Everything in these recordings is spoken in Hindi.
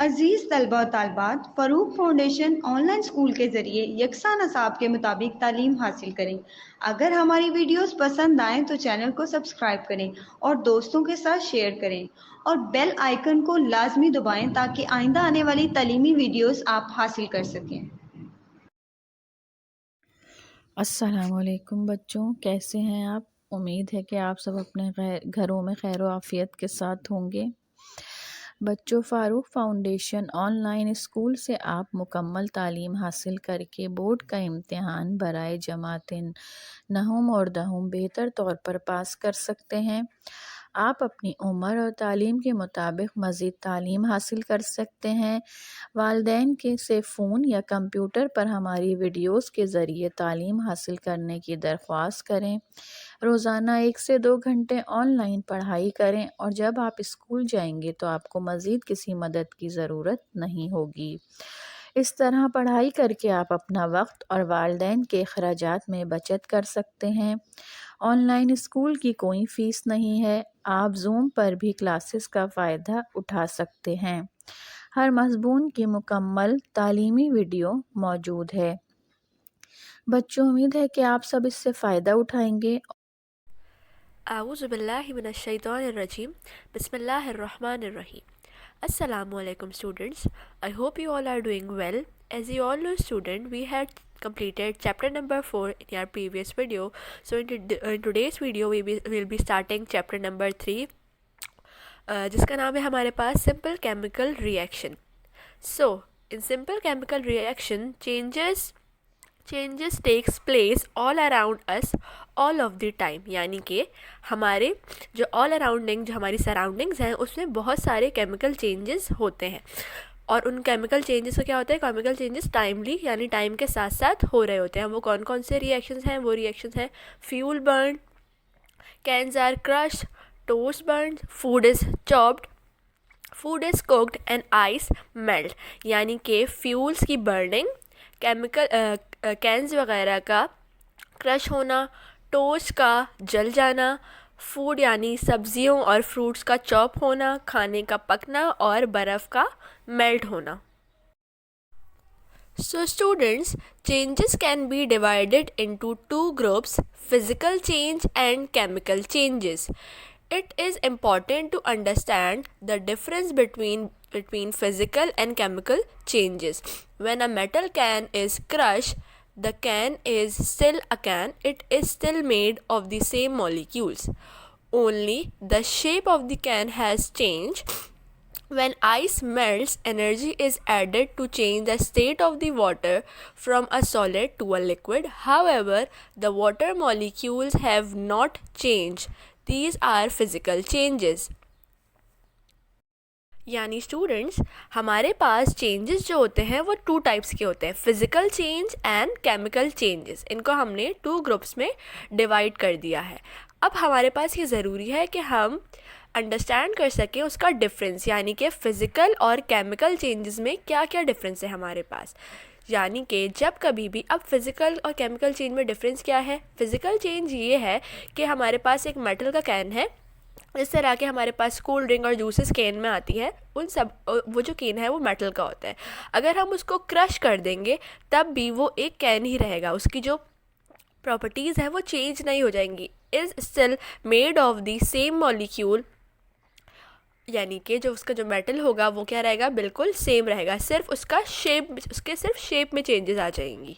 अजीज़ तलबा और तालिबात, फ़रूक फाउंडेशन ऑनलाइन स्कूल के ज़रिए यकसा नसाब के मुताबिक तालीम हासिल करें। अगर हमारी वीडियोस पसंद आएँ तो चैनल को सब्सक्राइब करें और दोस्तों के साथ शेयर करें और बेल आइकन को लाजमी दबाएं ताकि आइंदा आने वाली तालीमी वीडियोस आप हासिल कर सकें। अस्सलामुअलैकुम बच्चों, कैसे हैं आप। उम्मीद है कि आप सब अपने घरों में खैर व आफियत के साथ होंगे। बच्चों, फ़ारूक फाउंडेशन ऑनलाइन स्कूल से आप मुकम्मल तालीम हासिल करके बोर्ड का इम्तिहान बराए जमातिन नहुम और दहुम बेहतर तौर पर पास कर सकते हैं। आप अपनी उम्र और तालीम के मुताबिक मज़ीद तालीम हासिल कर सकते हैं। वालिदैन के से फ़ोन या कंप्यूटर पर हमारी वीडियोस के ज़रिए तालीम हासिल करने की दरख्वास्त करें। रोज़ाना 1 से 2 घंटे ऑनलाइन पढ़ाई करें और जब आप स्कूल जाएंगे तो आपको मज़ीद किसी मदद की ज़रूरत नहीं होगी। इस तरह पढ़ाई करके आप अपना वक्त और वालिदैन के अखराजात में बचत कर सकते हैं। ऑनलाइन स्कूल की कोई फ़ीस नहीं है। आप ज़ूम पर भी क्लासेस का फ़ायदा उठा सकते हैं। हर मज़मून की मुकम्मल तालीमी वीडियो मौजूद है। बच्चों, उम्मीद है कि आप सब इससे फ़ायदा उठाएंगे। A'udzubillahiminash-shaytanir-rajim. Bismillahir-Rahmanir-Rahim. Assalamu alaikum students. I hope you all are doing well. As you all know student, we had completed chapter number 4 in our previous video. So in today's video we'll be starting chapter number 3 जिसका नाम है हमारे पास simple chemical reaction. So in simple chemical reaction changes takes place all around us all of the time, यानी कि हमारे जो all अराउंडिंग जो हमारी सराउंडिंग्स हैं उसमें बहुत सारे केमिकल चेंजेस होते हैं और उन केमिकल चेंजेस का क्या होता है, केमिकल चेंजेस टाइमली यानी टाइम के साथ साथ हो रहे होते हैं। वो कौन कौन से रिएक्शंस हैं? वो रिएक्शंस हैं fuel burn, cans are crush, toast burn, food is chopped, food is cooked and ice melt. यानी कि फ्यूल्स की बर्निंग, केमिकल कैंस वगैरह का क्रश होना, टोस्ट का जल जाना, फूड यानी सब्जियों और फ्रूट्स का चॉप होना, खाने का पकना और बर्फ़ का मेल्ट होना। So students, changes can be divided into two groups, physical change and chemical changes. It is important to understand the difference between physical and chemical changes. When a metal can is crushed, the can is still a can. It is still made of the same molecules. Only the shape of the can has changed. When ice melts, energy is added to change the state of the water from a solid to a liquid. However, the water molecules have not changed. These are physical changes. यानी स्टूडेंट्स, हमारे पास चेंजेस जो होते हैं वो टू टाइप्स के होते हैं, physical change and chemical changes. इनको हमने टू ग्रुप्स में डिवाइड कर दिया है। अब हमारे पास ये ज़रूरी है कि हम अंडरस्टैंड कर सकें उसका डिफरेंस, यानी कि फ़िज़िकल और केमिकल चेंजेस में क्या क्या डिफरेंस है हमारे पास। यानी कि जब कभी भी, अब फिज़िकल और केमिकल चेंज में डिफरेंस क्या है? फ़िज़िकल चेंज ये है कि हमारे पास एक मेटल का कैन है, इस तरह के हमारे पास कोल्ड ड्रिंक और जूसेस कैन में आती है, उन सब वो जो कैन है वो मेटल का होता है। अगर हम उसको क्रश कर देंगे तब भी वो एक कैन ही रहेगा, उसकी जो प्रॉपर्टीज़ हैं वो चेंज नहीं हो जाएंगी। Is still made of the same molecule, यानी कि जो उसका जो मेटल होगा वो क्या रहेगा, बिल्कुल सेम रहेगा, सिर्फ उसका शेप, उसके सिर्फ शेप में चेंजेस आ जाएंगी।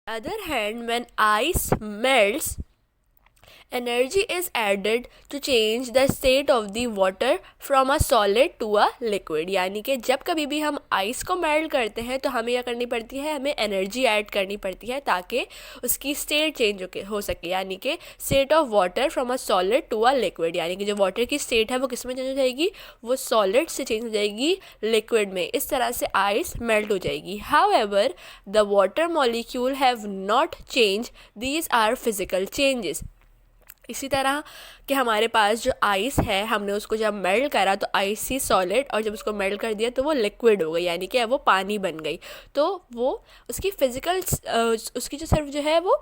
Other hand, when ice melts, energy is added to change the state of the water from a solid to a liquid। यानी कि जब कभी भी हम आइस को मेल्ट करते हैं तो हमें क्या करनी पड़ती है, हमें एनर्जी ऐड करनी पड़ती है ताकि उसकी स्टेट चेंज हो सके। यानी कि state of water from a solid to a liquid, यानी कि जो वाटर की स्टेट है वो किस में चेंज हो जाएगी, वो सॉलिड से चेंज हो जाएगी लिक्विड में। इस तरह से आइस मेल्ट हो जाएगी। However the water molecule have not change, these are physical changes. इसी तरह कि हमारे पास जो आइस है, हमने उसको जब मेल्ट करा तो आइस ही सॉलिड, और जब उसको मेल्ट कर दिया तो वो लिक्विड हो गई, यानी कि वो पानी बन गई। तो वो उसकी फ़िज़िकल, उसकी जो सिर्फ जो है वो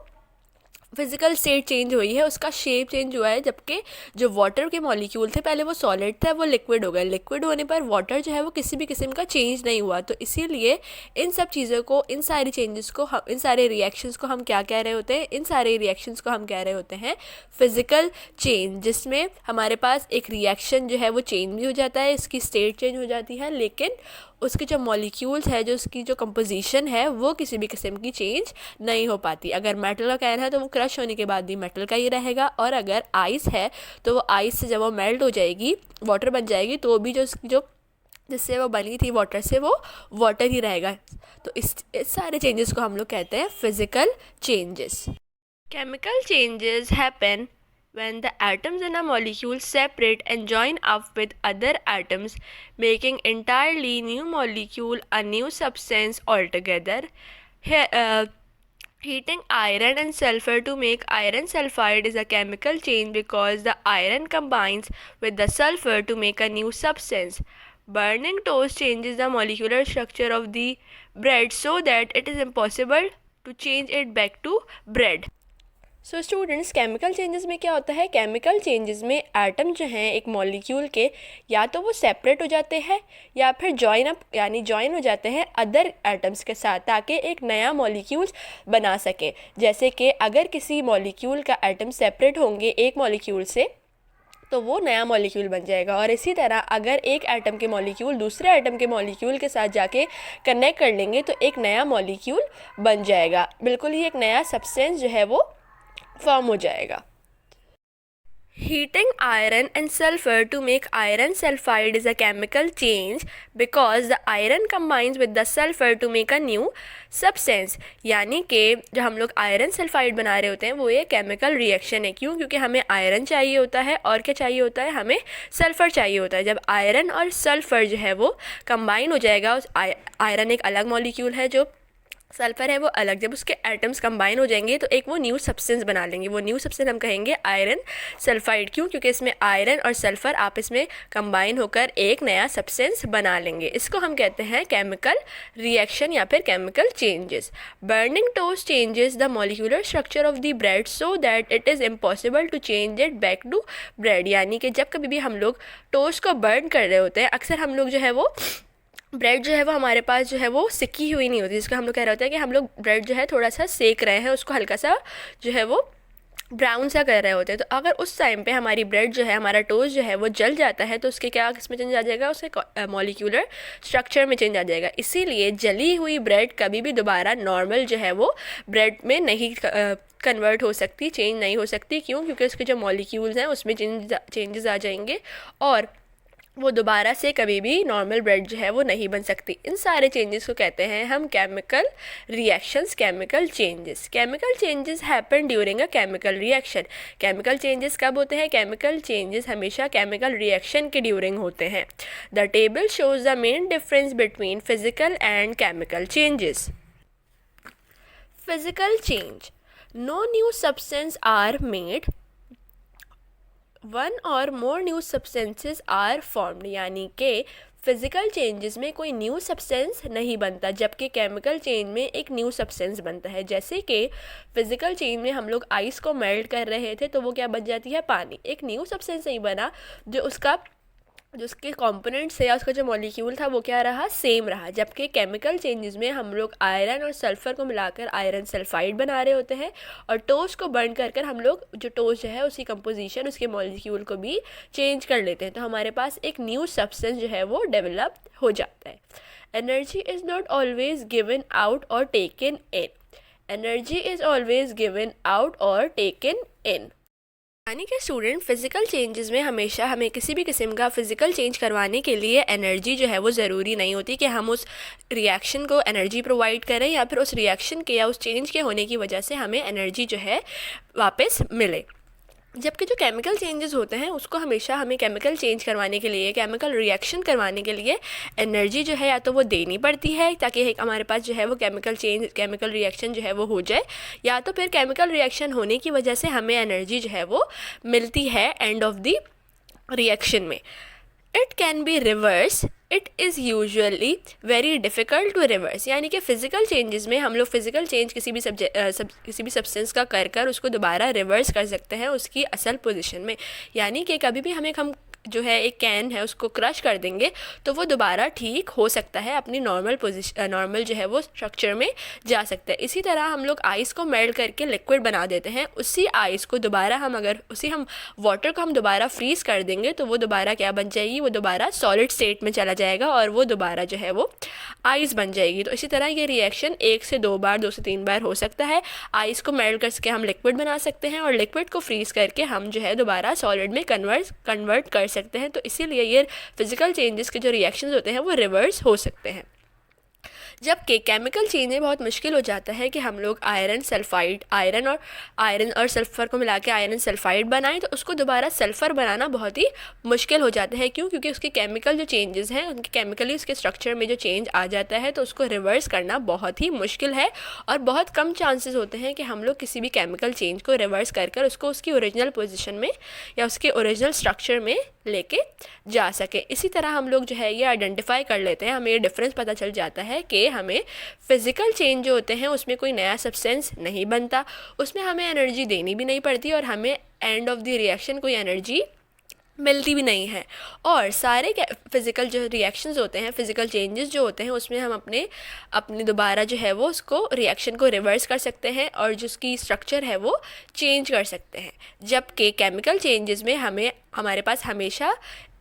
फिज़िकल स्टेट चेंज हुई है, उसका शेप चेंज हुआ है, जबकि जो वाटर के मॉलिक्यूल थे पहले वो सॉलिड था, वो लिक्विड हो गए। लिक्विड होने पर वाटर जो है वो किसी भी किस्म का चेंज नहीं हुआ। तो इसीलिए इन सब चीज़ों को, इन सारी चेंजेस को, इन सारे रिएक्शंस को हम क्या कह रहे होते हैं? इन सारे रिएक्शंस को हम कह रहे होते हैं फिज़िकल चेंज, जिसमें हमारे पास एक रिएक्शन जो है वो चेंज भी हो जाता है, इसकी स्टेट चेंज हो जाती है, लेकिन उसके जो मॉलिक्यूल्स है, जो उसकी जो कंपोजिशन है, वो किसी भी किस्म की चेंज नहीं हो पाती। अगर मेटल का कैन है तो वो क्रश होने के बाद भी मेटल का ही रहेगा, और अगर आइस है तो वो आइस से जब वो मेल्ट हो जाएगी, वाटर बन जाएगी, तो भी जो उसकी जो जिससे वो बनी थी वाटर से, वो वाटर ही रहेगा। तो इस सारे चेंजेस को हम लोग कहते हैं physical changes. Chemical changes happen when the atoms in a molecule separate and join up with other atoms, making entirely new molecule, a new substance altogether. Heating iron and sulfur to make iron sulfide is a chemical change because the iron combines with the sulfur to make a new substance. Burning toast changes the molecular structure of the bread so that it is impossible to change it back to bread. So students, chemical changes में क्या होता है? केमिकल चेंजेस में एटम जो हैं एक मॉलिक्यूल के, या तो वो सेपरेट हो जाते हैं या फिर जॉइन अप यानी जॉइन हो जाते हैं अदर एटम्स के साथ, ताकि एक नया मॉलिक्यूल बना सके। जैसे कि अगर किसी मॉलिक्यूल का एटम सेपरेट होंगे एक मॉलिक्यूल से, तो वो नया मॉलिक्यूल बन जाएगा। और इसी तरह अगर एक एटम के मॉलिक्यूल दूसरे एटम के मॉलिक्यूल के साथ जाके कनेक्ट कर लेंगे तो एक नया मॉलिक्यूल बन जाएगा, बिल्कुल ही एक नया सब्सटेंस जो है वो फॉर्म हो जाएगा। Heating iron and sulfur to make iron sulfide is a chemical change because the iron combines with the sulfur to make a new substance। यानी कि जो हम लोग आयरन सल्फाइड बना रहे होते हैं वो ये केमिकल रिएक्शन है। क्यों? क्योंकि हमें आयरन चाहिए होता है, और क्या चाहिए होता है? हमें सल्फ़र चाहिए होता है। जब आयरन और सल्फ़र जो है वो कंबाइन हो जाएगा, उस आयरन एक अलग मॉलिक्यूल है, जो सल्फ़र है वो अलग, जब उसके एटम्स कंबाइन हो जाएंगे तो एक वो न्यू सब्सटेंस बना लेंगे। वो न्यू सब्सटेंस हम कहेंगे आयरन सल्फाइड। क्यों? क्योंकि इसमें आयरन और सल्फ़र आपस में कंबाइन होकर एक नया सब्सटेंस बना लेंगे। इसको हम कहते हैं केमिकल रिएक्शन या फिर chemical changes. Burning toast changes the molecular structure of the bread so that it is impossible to change it back to bread. यानी कि जब कभी भी हम लोग टोस्ट को बर्न कर रहे होते हैं, अक्सर हम लोग जो है वो ब्रेड जो है वो हमारे पास जो है वो सिकी हुई नहीं होती, जिसको हम लोग कह रहे होते हैं कि हम लोग ब्रेड जो है थोड़ा सा सेक रहे हैं, उसको हल्का सा जो है वो ब्राउन सा कर रहे होते हैं। तो अगर उस टाइम पे हमारी ब्रेड जो है, हमारा टोस्ट जो है वो जल जाता है, तो उसके क्या किस में चेंज आ जाएगा? उसके मॉलिक्यूलर स्ट्रक्चर में चेंज आ जाएगा। इसीलिए जली हुई ब्रेड कभी भी दोबारा नॉर्मल जो है वो ब्रेड में नहीं कन्वर्ट हो सकती, चेंज नहीं हो सकती। क्यों? क्योंकि उसके जो मॉलिक्यूल्स हैं उसमें चेंजेस आ जाएंगे और वो दोबारा से कभी भी नॉर्मल ब्रेड जो है वो नहीं बन सकती। इन सारे चेंजेस को कहते हैं हम chemical reactions, chemical changes. Chemical changes happen during a chemical reaction. Chemical changes कब होते हैं? केमिकल चेंजेस हमेशा केमिकल रिएक्शन के ड्यूरिंग होते हैं। The table shows the main difference between physical and chemical changes. Physical change, no new substance are made, one or more new substances are formed. यानी कि फिज़िकल चेंजेस में कोई न्यू सब्सटेंस नहीं बनता, जबकि केमिकल चेंज में एक न्यू सब्सटेंस बनता है। जैसे कि फिज़िकल चेंज में हम लोग आइस को मेल्ट कर रहे थे तो वो क्या बन जाती है? पानी। एक न्यू सब्सटेंस नहीं बना, जो उसके कंपोनेंट्स है या उसका जो मॉलिक्यूल था वो क्या रहा? सेम रहा। जबकि केमिकल चेंजेस में हम लोग आयरन और सल्फ़र को मिलाकर आयरन सल्फाइड बना रहे होते हैं, और टोस्ट को बर्न कर हम लोग जो टोस्ट जो है उसकी कंपोजिशन, उसके मॉलिक्यूल को भी चेंज कर लेते हैं। तो हमारे पास एक न्यू सब्सटेंस जो है वो डेवलप हो जाता है। Energy is not always given out or taken in. Energy is always given out or taken in. यानी कि स्टूडेंट, फ़िज़िकल चेंजेस में हमेशा हमें किसी भी किस्म का फ़िज़िकल चेंज करवाने के लिए एनर्जी जो है वो ज़रूरी नहीं होती कि हम उस रिएक्शन को एनर्जी प्रोवाइड करें या फिर उस रिएक्शन के या उस चेंज के होने की वजह से हमें एनर्जी जो है वापस मिले। जबकि जो केमिकल चेंजेस होते हैं उसको हमेशा हमें केमिकल चेंज करवाने के लिए, केमिकल रिएक्शन करवाने के लिए एनर्जी जो है या तो वो देनी पड़ती है ताकि हमारे पास जो है वो केमिकल रिएक्शन जो है वो हो जाए, या तो फिर केमिकल रिएक्शन होने की वजह से हमें एनर्जी जो है वो मिलती है एंड ऑफ द रिएक्शन में। It can be reverse, it is usually very difficult to reverse. यानी कि फ़िज़िकल चेंजेस में हम लोग फ़िज़िकल चेंज किसी भी सब्सटेंस का कर उसको दोबारा रिवर्स कर सकते हैं उसकी असल पोजीशन में। यानी कि कभी भी हम जो है एक कैन है उसको क्रश कर देंगे तो वो दोबारा ठीक हो सकता है, अपनी नॉर्मल जो है वो स्ट्रक्चर में जा सकता है। इसी तरह हम लोग आइस को मेल्ट करके लिक्विड बना देते हैं। उसी आइस को दोबारा हम वाटर को हम दोबारा फ्रीज़ कर देंगे तो वो दोबारा क्या बन जाएगी, वो दोबारा सॉलिड स्टेट में चला जाएगा और वो दोबारा जो है वो आइस बन जाएगी। तो इसी तरह ये रिएक्शन 1 से 2 बार, 2 से 3 बार हो सकता है। आइस को मेल्ट करके हम लिक्विड बना सकते हैं और लिक्विड को फ्रीज़ करके हम जो है दोबारा सॉलिड में कन्वर्ट कर सकते हैं। तो इसीलिए ये फिजिकल चेंजेस के जो रिएक्शंस होते हैं वो रिवर्स हो सकते हैं। जबकि केमिकल चेंज में बहुत मुश्किल हो जाता है कि हम लोग आयरन और सल्फ़र को मिला के आयरन सल्फाइड बनाएं तो उसको दोबारा सल्फ़र बनाना बहुत ही मुश्किल हो जाता है। क्यों? क्योंकि उसके केमिकल जो चेंजेस हैं उनके केमिकली उसके स्ट्रक्चर में जो चेंज आ जाता है तो उसको रिवर्स करना बहुत ही मुश्किल है और बहुत कम चांसेस होते हैं कि हम लोग किसी भी केमिकल चेंज को रिवर्स कर उसको उसकी ओरिजिनल पोजीशन में या उसके ओरिजिनल स्ट्रक्चर में लेके जा सके। इसी तरह हम लोग जो है ये आइडेंटिफाई कर लेते हैं, हमें ये डिफरेंस पता चल जाता है कि हमें फ़िज़िकल चेंज जो होते हैं उसमें कोई नया सब्सटेंस नहीं बनता, उसमें हमें एनर्जी देनी भी नहीं पड़ती और हमें एंड ऑफ द रिएक्शन कोई एनर्जी मिलती भी नहीं है। और सारे फ़िज़िकल जो रिएक्शंस होते हैं, फ़िज़िकल चेंजेस जो होते हैं उसमें हम अपने दोबारा जो है वो उसको रिएक्शन को रिवर्स कर सकते हैं और जिसकी स्ट्रक्चर है वो चेंज कर सकते हैं। जबकि केमिकल चेंजेस में हमारे पास हमेशा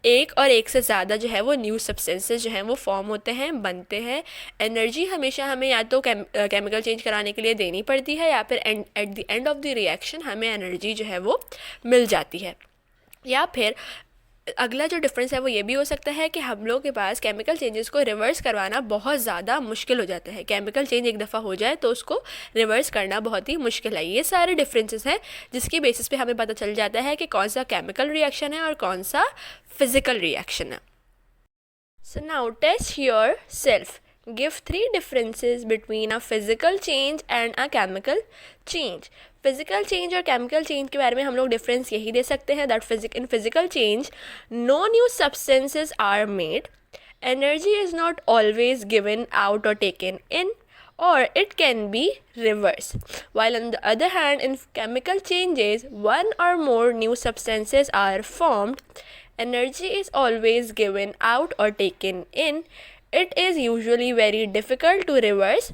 एक से ज़्यादा जो है वो न्यू सब्सटेंसेस जो हैं वो फॉर्म होते हैं, बनते हैं। एनर्जी हमेशा हमें या तो केमिकल चेंज कराने के लिए देनी पड़ती है या फिर at the end of the reaction हमें एनर्जी जो है वो मिल जाती है। या फिर अगला जो डिफरेंस है वो ये भी हो सकता है कि हम लोग के पास केमिकल चेंजेस को रिवर्स करवाना बहुत ज़्यादा मुश्किल हो जाता है। केमिकल चेंज एक दफ़ा हो जाए तो उसको रिवर्स करना बहुत ही मुश्किल है। ये सारे डिफरेंसेस हैं जिसकी बेसिस पे हमें पता चल जाता है कि कौन सा केमिकल रिएक्शन है और कौन सा फिज़िकल रिएक्शन है। So now test yourself. Give 3 differences between a physical change and a chemical change. Physical change और केमिकल चेंज के बारे में हम लोग डिफरेंस यही दे सकते हैं that in physical change no new substances are made, energy is not always given out or taken in, or it can be reversed. While on the other hand, in chemical changes, one or more new substances are formed, energy is always given out or taken in. It is usually very difficult to reverse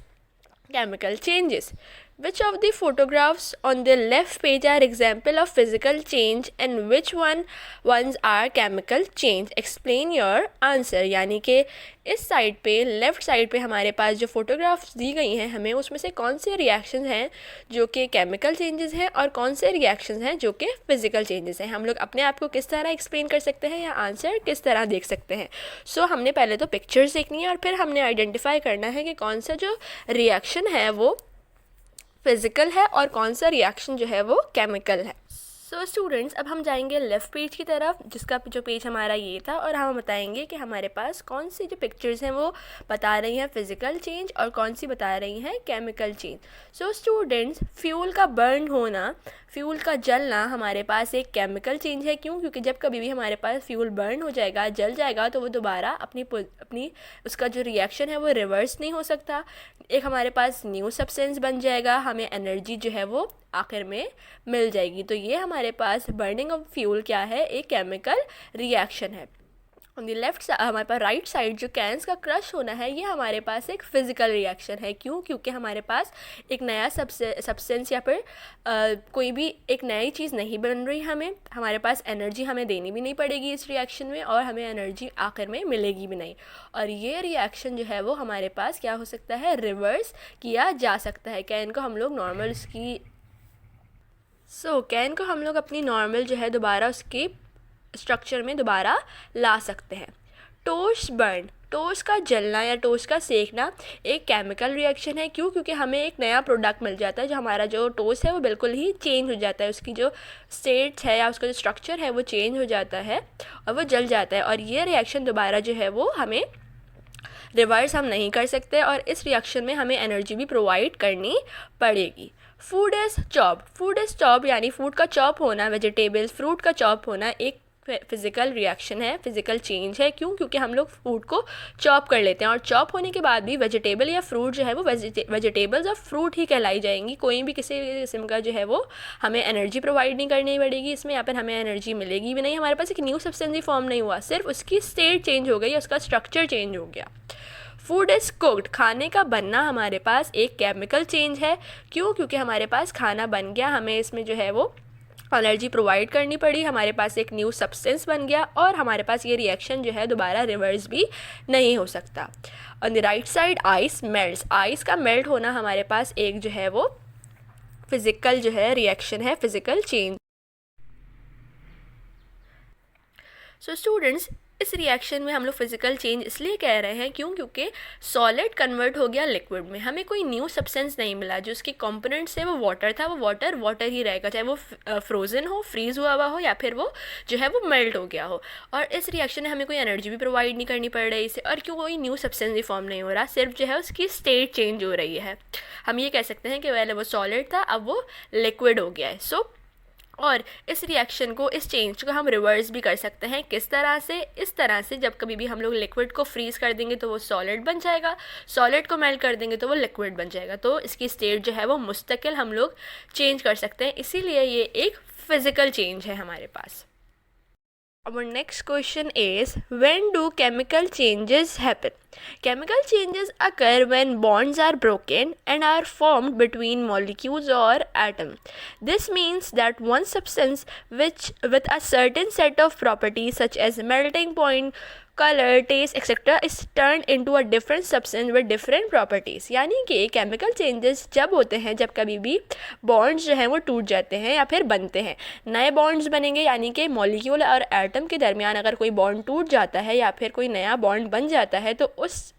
chemical changes. Which of the photographs on the left page are example of physical change and which ones are chemical change? Explain your answer. यानी कि इस साइड पे लेफ़्ट साइड पे हमारे पास जो फोटोग्राफ्स दी गई हैं हमें उसमें से कौन से रिएक्शंस हैं जो कि केमिकल चेंजेस हैं और कौन से रिएक्शंस हैं जो कि फ़िज़िकल चेंजेस हैं। हम लोग अपने आप को किस तरह एक्सप्लेन कर सकते हैं या आंसर किस तरह देख सकते हैं। सो हमने पहले तो पिक्चर्स देखनी है और फिर हमने आइडेंटिफाई करना है कि कौन सा जो रिएक्शन है वो फिज़िकल है और कौन सा रिएक्शन जो है वो केमिकल है। सो स्टूडेंट्स, अब हम जाएंगे लेफ़्ट पेज की तरफ जिसका जो पेज हमारा ये था और हम बताएंगे कि हमारे पास कौन सी जो पिक्चर्स हैं वो बता रही हैं फ़िज़िकल चेंज और कौन सी बता रही हैं chemical change. So students, fuel का बर्न होना, फ्यूल का जलना हमारे पास एक केमिकल चेंज है। क्यों? क्योंकि जब कभी भी हमारे पास फ्यूल बर्न हो जाएगा, जल जाएगा, तो वो दोबारा अपनी उसका जो रिएक्शन है वो रिवर्स नहीं हो सकता। एक हमारे पास न्यू सब्सटेंस बन जाएगा, हमें एनर्जी जो है वो आखिर में मिल जाएगी। तो ये हमारे पास बर्निंग ऑफ फ्यूल क्या है, एक केमिकल रिएक्शन है। ऑन द लेफ्ट हमारे पास राइट साइड जो कैंस का क्रश होना है ये हमारे पास एक फ़िज़िकल रिएक्शन है। क्यों? क्योंकि हमारे पास एक नया सब्सटेंस या फिर कोई भी एक नई चीज़ नहीं बन रही, हमारे पास एनर्जी हमें देनी भी नहीं पड़ेगी इस रिएक्शन में और हमें एनर्जी आखिर में मिलेगी भी नहीं। और ये रिएक्शन जो है वो हमारे पास क्या हो सकता है, रिवर्स किया जा सकता है। कैन को हम लोग नॉर्मल कैन को हम लोग अपनी नॉर्मल जो है दोबारा उसकी स्ट्रक्चर में दोबारा ला सकते हैं। टोस्ट बर्न, टोस्ट का जलना या टोस्ट का सेकना एक केमिकल रिएक्शन है। क्यों? क्योंकि हमें एक नया प्रोडक्ट मिल जाता है, जो हमारा जो टोस्ट है वो बिल्कुल ही चेंज हो जाता है, उसकी जो स्टेट्स है या उसका जो स्ट्रक्चर है वो चेंज हो जाता है और वो जल जाता है। और ये रिएक्शन दोबारा जो है वो हमें रिवर्स हम नहीं कर सकते और इस रिएक्शन में हमें एनर्जी भी प्रोवाइड करनी पड़ेगी। Food is chop, food is chop यानी फूड का चॉप होना, वेजिटेबल्स फ्रूट का चॉप होना एक फिज़िकल रिएक्शन है, फिज़िकल चेंज है। क्यों? क्योंकि हम लोग फूड को चॉप कर लेते हैं और चॉप होने के बाद भी वेजिटेबल या फ्रूट जो है वो वेजिटेबल्स और फ्रूट ही कहलाई जाएंगी। कोई भी किसी भी किस्म का जो है वो हमें एनर्जी प्रोवाइड नहीं करनी पड़ेगी इसमें, या फिर हमें एनर्जी मिलेगी भी नहीं। हमारे पास एक न्यू सब्सटेंस ही फॉर्म नहीं हुआ, सिर्फ उसकी स्टेट चेंज हो गई, उसका स्ट्रक्चर चेंज हो गया। फूड इज़ कुक्ड, खाने का बनना हमारे पास एक केमिकल चेंज है। क्यों? क्योंकि हमारे पास खाना बन गया, हमें इसमें जो है वो एनर्जी प्रोवाइड करनी पड़ी, हमारे पास एक न्यू सब्सटेंस बन गया और हमारे पास ये रिएक्शन जो है दोबारा रिवर्स भी नहीं हो सकता। On the right side ice melts, ice का मेल्ट होना हमारे पास एक जो है वो फिज़िकल जो है रिएक्शन है, फिज़िकल चेंज। सो स्टूडेंट्स, इस रिएक्शन में हम लोग फिज़िकल चेंज इसलिए कह रहे हैं क्योंकि सॉलिड कन्वर्ट हो गया लिक्विड में, हमें कोई न्यू सब्सटेंस नहीं मिला। जो उसके कंपोनेंट्स है वो वाटर था, वो वाटर ही रहेगा, चाहे वो फ्रोज़न हो, फ्रीज़ हुआ हुआ हो, या फिर वो जो है वो मेल्ट हो गया हो। और इस रिएक्शन में हमें कोई एनर्जी भी प्रोवाइड नहीं करनी पड़ रही इसे, और क्यों कोई न्यू सब्सटेंस भी फॉर्म नहीं हो रहा, सिर्फ जो है उसकी स्टेट चेंज हो रही है। हम ये कह सकते हैं कि पहले वो सॉलिड था, अब वो लिक्विड हो गया है। और इस रिएक्शन को, इस चेंज को हम रिवर्स भी कर सकते हैं। किस तरह से? इस तरह से, जब कभी भी हम लोग लिक्विड को फ्रीज़ कर देंगे तो वो सॉलिड बन जाएगा, सॉलिड को मेल्ट कर देंगे तो वो लिक्विड बन जाएगा। तो इसकी स्टेट जो है वो मुस्तकिल हम लोग चेंज कर सकते हैं, इसीलिए ये एक फ़िज़िकल चेंज है हमारे पास। Our next question is, when do chemical changes happen? Chemical changes occur when bonds are broken and are formed between molecules or atoms. This means that one substance with a certain set of properties such as melting point, color, taste, etc. is turned into a different substance with different properties. यानी कि केमिकल चेंजेस जब होते हैं, जब कभी भी बॉन्ड्स जो हैं वो टूट जाते हैं या फिर बनते हैं, नए बॉन्ड्स बनेंगे। यानी कि मॉलिक्यूल और एटम के दरमियान अगर कोई बॉन्ड टूट जाता है या फिर कोई नया बॉन्ड बन जाता है तो उस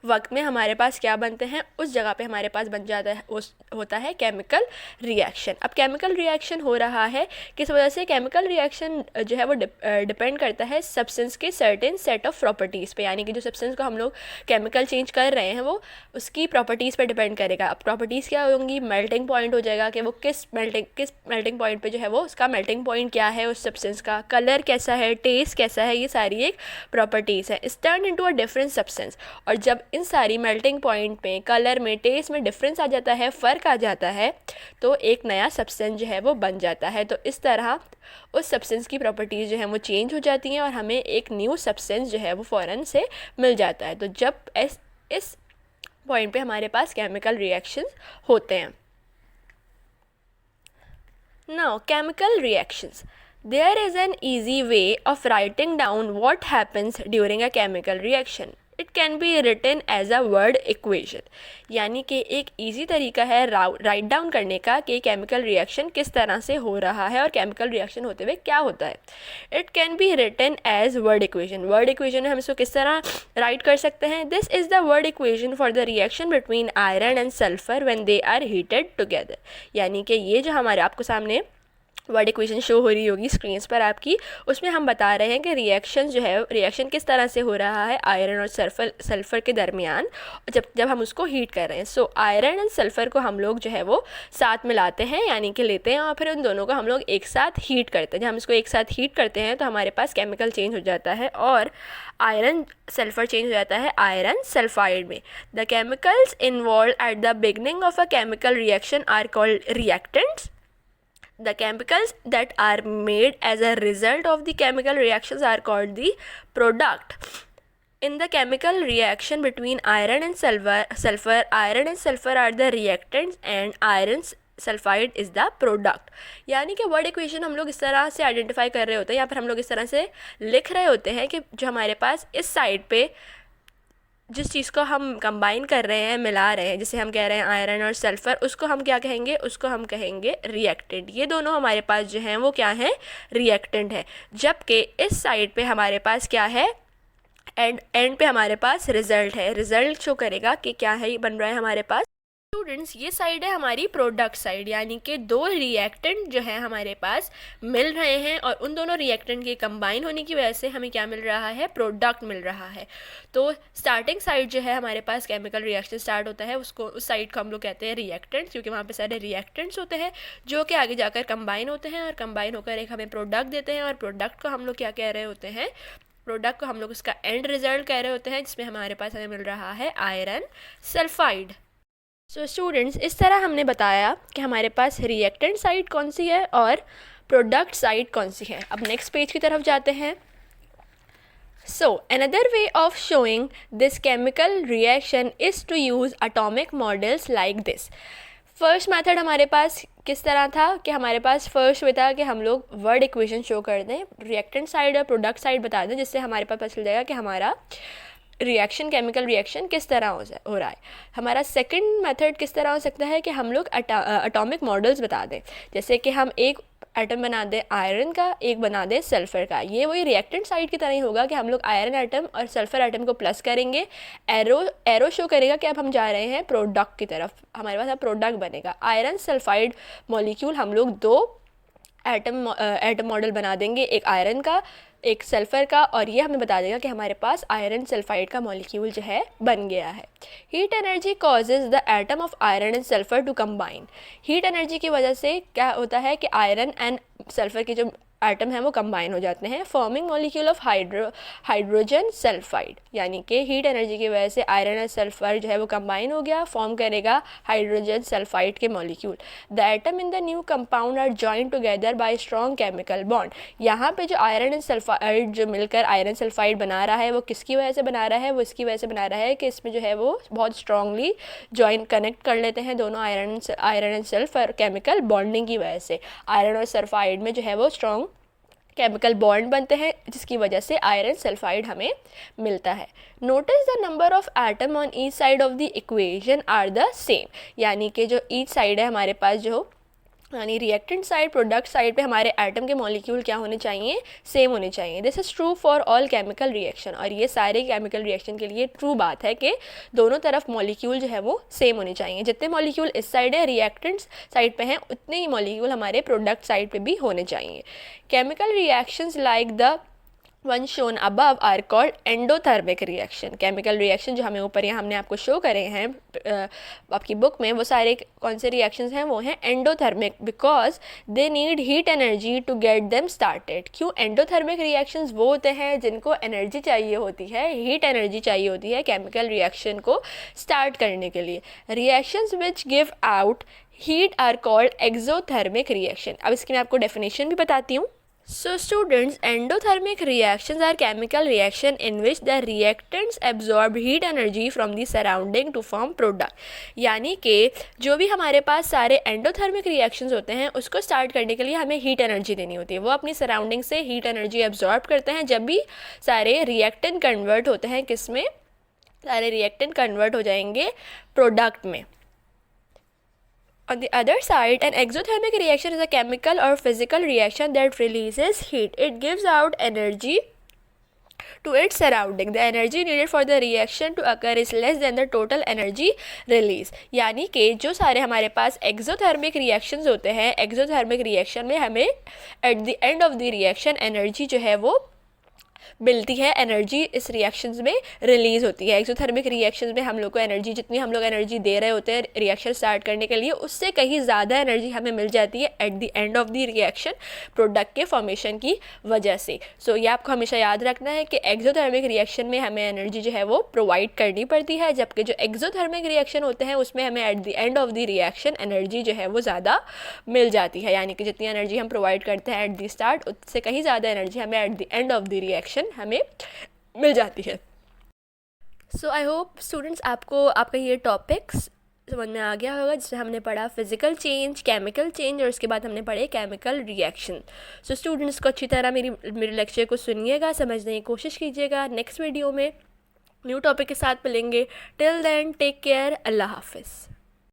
वक्त में हमारे पास क्या बनते हैं, उस जगह पे हमारे पास बन जाता है, उस होता है केमिकल रिएक्शन। अब केमिकल रिएक्शन हो रहा है किस वजह से? केमिकल रिएक्शन जो है वो डिपेंड करता है सब्सटेंस के सर्टेन सेट ऑफ प्रॉपर्टीज़ पे। यानी कि जो सब्सटेंस को हम लोग केमिकल चेंज कर रहे हैं वो उसकी प्रॉपर्टीज़ पे डिपेंड करेगा। अब प्रॉपर्टीज़ क्या होंगी? मेल्टिंग पॉइंट हो जाएगा कि वो किस मेल्टिंग पॉइंट पे जो है वो उसका मेल्टिंग पॉइंट क्या है उस सब्सटेंस का, कलर कैसा है, टेस्ट कैसा है, ये सारी एक प्रॉपर्टीज़ है। It's turn into a different substance. और जब इन सारी मेल्टिंग पॉइंट में, कलर में, टेस्ट में डिफरेंस आ जाता है, फ़र्क आ जाता है, तो एक नया सब्सटेंस जो है वो बन जाता है। तो इस तरह उस सब्सटेंस की प्रॉपर्टीज़ जो है वो चेंज हो जाती हैं और हमें एक न्यू सब्सटेंस जो है वो फ़ौरन से मिल जाता है। तो जब इस पॉइंट पे हमारे पास केमिकल रिएक्शंस होते हैं। Now chemical reactions, there is an easy way of writing down what happens during a chemical reaction. It can be written as a word equation. यानी कि एक इजी तरीका है राइट डाउन करने का कि केमिकल रिएक्शन किस तरह से हो रहा है और केमिकल रिएक्शन होते हुए क्या होता है। It can be written as word equation. Word equation हम इसको किस तरह राइट कर सकते हैं? This is the word equation for the reaction between iron and sulphur when they are heated together. यानी कि ये जो हमारे आपको सामने वर्ड इक्वेशन शो हो रही होगी स्क्रीन्स पर आपकी, उसमें हम बता रहे हैं कि रिएक्शन किस तरह से हो रहा है आयरन और सल्फ़र के दरमियान जब हम उसको हीट कर रहे हैं। सो आयरन एंड सल्फ़र को हम लोग जो है वो साथ मिलाते हैं, यानी कि लेते हैं और फिर उन दोनों को हम लोग एक साथ हीट करते हैं। जब हम इसको एक साथ हीट करते हैं तो हमारे पास केमिकल चेंज हो जाता है और आयरन सल्फ़र चेंज हो जाता है आयरन सल्फाइड में। The chemicals involve at the beginning of a chemical reaction are called reactants. The chemicals that are made as a result of the chemical reactions are called the product. In the chemical reaction between iron and sulfur, iron and sulfur are the reactants and iron sulphide is the product. यानी कि वर्ड इक्वेशन हम लोग इस तरह से आइडेंटिफाई कर रहे होते हैं या फिर हम लोग इस तरह से लिख रहे होते हैं कि जो हमारे पास इस साइड पे जिस चीज़ को हम कंबाइन कर रहे हैं, मिला रहे हैं, जिसे हम कह रहे हैं आयरन और सल्फ़र, उसको हम क्या कहेंगे? उसको हम कहेंगे रिएक्टेंट। ये दोनों हमारे पास जो हैं वो क्या हैं? रिएक्टेंट है। जबकि इस साइड पे हमारे पास क्या है? एंड पे हमारे पास रिज़ल्ट है। रिज़ल्ट शो करेगा कि क्या है, ये बन रहा है हमारे पास स्टूडेंट्स, ये साइड है हमारी प्रोडक्ट साइड, यानी कि दो रिएक्टेंट जो है हमारे पास मिल रहे हैं और उन दोनों रिएक्टेंट के कंबाइन होने की वजह से हमें क्या मिल रहा है, प्रोडक्ट मिल रहा है। तो स्टार्टिंग साइड जो है हमारे पास केमिकल रिएक्शन स्टार्ट होता है, उसको उस साइड को हम लोग कहते हैं रिएक्टेंट, क्योंकि वहाँ पे सारे रिएक्टेंट्स होते हैं जो कि आगे जाकर कंबाइन होते हैं और कंबाइन होकर एक हमें प्रोडक्ट देते हैं। और प्रोडक्ट को हम लोग क्या कह रहे होते हैं, प्रोडक्ट को हम लोग उसका एंड रिजल्ट कह रहे होते हैं, जिसमें हमारे पास हमें मिल रहा है आयरन सल्फाइड। सो स्टूडेंट्स, इस तरह हमने बताया कि हमारे पास रिएक्टेंट साइड कौन सी है और प्रोडक्ट साइड कौन सी है। अब नेक्स्ट पेज की तरफ जाते हैं। So, another way of showing this chemical reaction is to use atomic models like this. First method हमारे पास किस तरह था कि हमारे पास फर्स्ट वे था कि हम लोग वर्ड इक्वेशन शो कर दें, रिएक्टेंट साइड और प्रोडक्ट साइड बता दें, जिससे हमारे पास पता चल जाएगा कि हमारा रिएक्शन, केमिकल रिएक्शन किस तरह हो रहा है। हमारा सेकंड मेथड किस तरह हो सकता है कि हम लोग एटॉमिक मॉडल्स बता दें, जैसे कि हम एक एटम बना दें आयरन का, एक बना दें सल्फ़र का। ये वही रिएक्टेंट साइड की तरह ही होगा कि हम लोग आयरन एटम और सल्फ़र एटम को प्लस करेंगे, एरो शो करेगा कि अब हम जा रहे हैं प्रोडक्ट की तरफ, हमारे पास अब प्रोडक्ट बनेगा। आयरन सल्फाइड मॉलिक्यूल हम लोग दो एटम मॉडल बना देंगे, एक आयरन का, एक सल्फ़र का, और ये हमें बता देगा कि हमारे पास आयरन सल्फाइड का मॉलिक्यूल जो है बन गया है। Heat energy causes the atom of iron and sulphur to combine. Heat energy की वजह से क्या होता है कि आयरन एंड सल्फ़र के जो एटम हैं वो कंबाइन हो जाते हैं, forming molecule of hydrogen sulphide, यानी कि हीट एनर्जी की वजह से आयरन और सल्फर जो है वो कंबाइन हो गया, फॉर्म करेगा हाइड्रोजन सल्फाइड के molecule. The atom in the new compound are joint together by strong chemical bond. यहाँ पे जो आयरन एंड सल्फाइड जो मिलकर आयरन सल्फाइड बना रहा है वो किसकी वजह से बना रहा है, वो इसकी वजह से बना रहा है कि इसमें जो है वो बहुत स्ट्रांगली जॉइन कनेक्ट कर लेते हैं दोनों iron and sulphur chemical bonding की वजह से। आयरन और सल्फाइड में जो है वो स्ट्रॉन्ग केमिकल बॉन्ड बनते हैं, जिसकी वजह से आयरन सल्फाइड हमें मिलता है। Notice the number of atom on each side of the equation are the same, यानी कि जो ईच साइड है हमारे पास जो यानी रिएक्टेंट साइड, प्रोडक्ट साइड पे हमारे एटम के मॉलिक्यूल क्या होने चाहिए, सेम होने चाहिए। This is true for all chemical reaction, और ये सारे केमिकल रिएक्शन के लिए ट्रू बात है कि दोनों तरफ मॉलिक्यूल जो है वो सेम होने चाहिए। जितने मॉलिक्यूल इस साइड है रिएक्टेंट साइड पे हैं, उतने ही मॉलिक्यूल हमारे प्रोडक्ट साइड पे भी होने चाहिए। Chemical reactions like the one shown above are called endothermic reaction. Chemical reaction जो हमें ऊपर यहाँ हमने आपको शो करे हैं आपकी बुक में, वो सारे कौन से रिएक्शंस हैं, वो हैं endothermic, because they need heat energy to get them started. क्यों एंडोथर्मिक रिएक्शंस वो होते हैं जिनको एनर्जी चाहिए होती है, हीट एनर्जी चाहिए होती है केमिकल रिएक्शन को स्टार्ट करने के लिए। Reactions which give out heat are called exothermic reaction. अब इसकी मैं आपको डेफिनेशन भी बताती हूँ। So students, endothermic reactions are chemical reaction in which the reactants absorb heat energy from the surrounding to form product। यानी कि जो भी हमारे पास सारे एंडोथर्मिक रिएक्शंस होते हैं उसको स्टार्ट करने के लिए हमें हीट एनर्जी देनी होती है, वो अपनी सराउंडिंग से हीट एनर्जी एब्जॉर्ब करते हैं। जब भी सारे रिएक्टेंट कन्वर्ट होते हैं किस में, सारे रिएक्टेंट कन्वर्ट हो जाएंगे प्रोडक्ट में। On the other side, an exothermic reaction is a chemical or physical reaction that releases heat. It gives out energy to its surrounding. The energy needed for the reaction to occur is less than the total energy release। यानी कि जो सारे हमारे पास एक्सोथर्मिक रिएक्शंस होते हैं, एक्सोथर्मिक रिएक्शन में हमें at the end of the reaction energy जो है वो मिलती है, एनर्जी इस रिएक्शंस में रिलीज़ होती है। एक्सोथर्मिक रिएक्शंस में हम लोग को एनर्जी, जितनी हम लोग एनर्जी दे रहे होते हैं रिएक्शन स्टार्ट करने के लिए, उससे कहीं ज़्यादा एनर्जी हमें मिल जाती है at the end of the reaction product के फॉर्मेशन की वजह से। सो ये आपको हमेशा याद रखना है कि एक्सोथर्मिक रिएक्शन में हमें एनर्जी जो है वो प्रोवाइड करनी पड़ती है, जबकि जो एक्सोथर्मिक रिएक्शन होते हैं उसमें हमें at the end of the reaction energy जो है वो ज़्यादा मिल जाती है। यानी कि जितनी एनर्जी हम प्रोवाइड करते हैं एट द स्टार्ट, उससे कहीं ज़्यादा एनर्जी हमें at the end of the reaction हमें मिल जाती है। सो आई होप स्टूडेंट्स आपको आपका ये टॉपिक्स समझ में आ गया होगा, जिसमें हमने पढ़ा फिजिकल चेंज, केमिकल चेंज, और उसके बाद हमने पढ़े केमिकल रिएक्शन। सो स्टूडेंट्स को अच्छी तरह मेरे लेक्चर को सुनिएगा, समझने की कोशिश कीजिएगा। नेक्स्ट वीडियो में न्यू टॉपिक के साथ मिलेंगे। टिल देन टेक केयर, अल्लाह हाफिज़।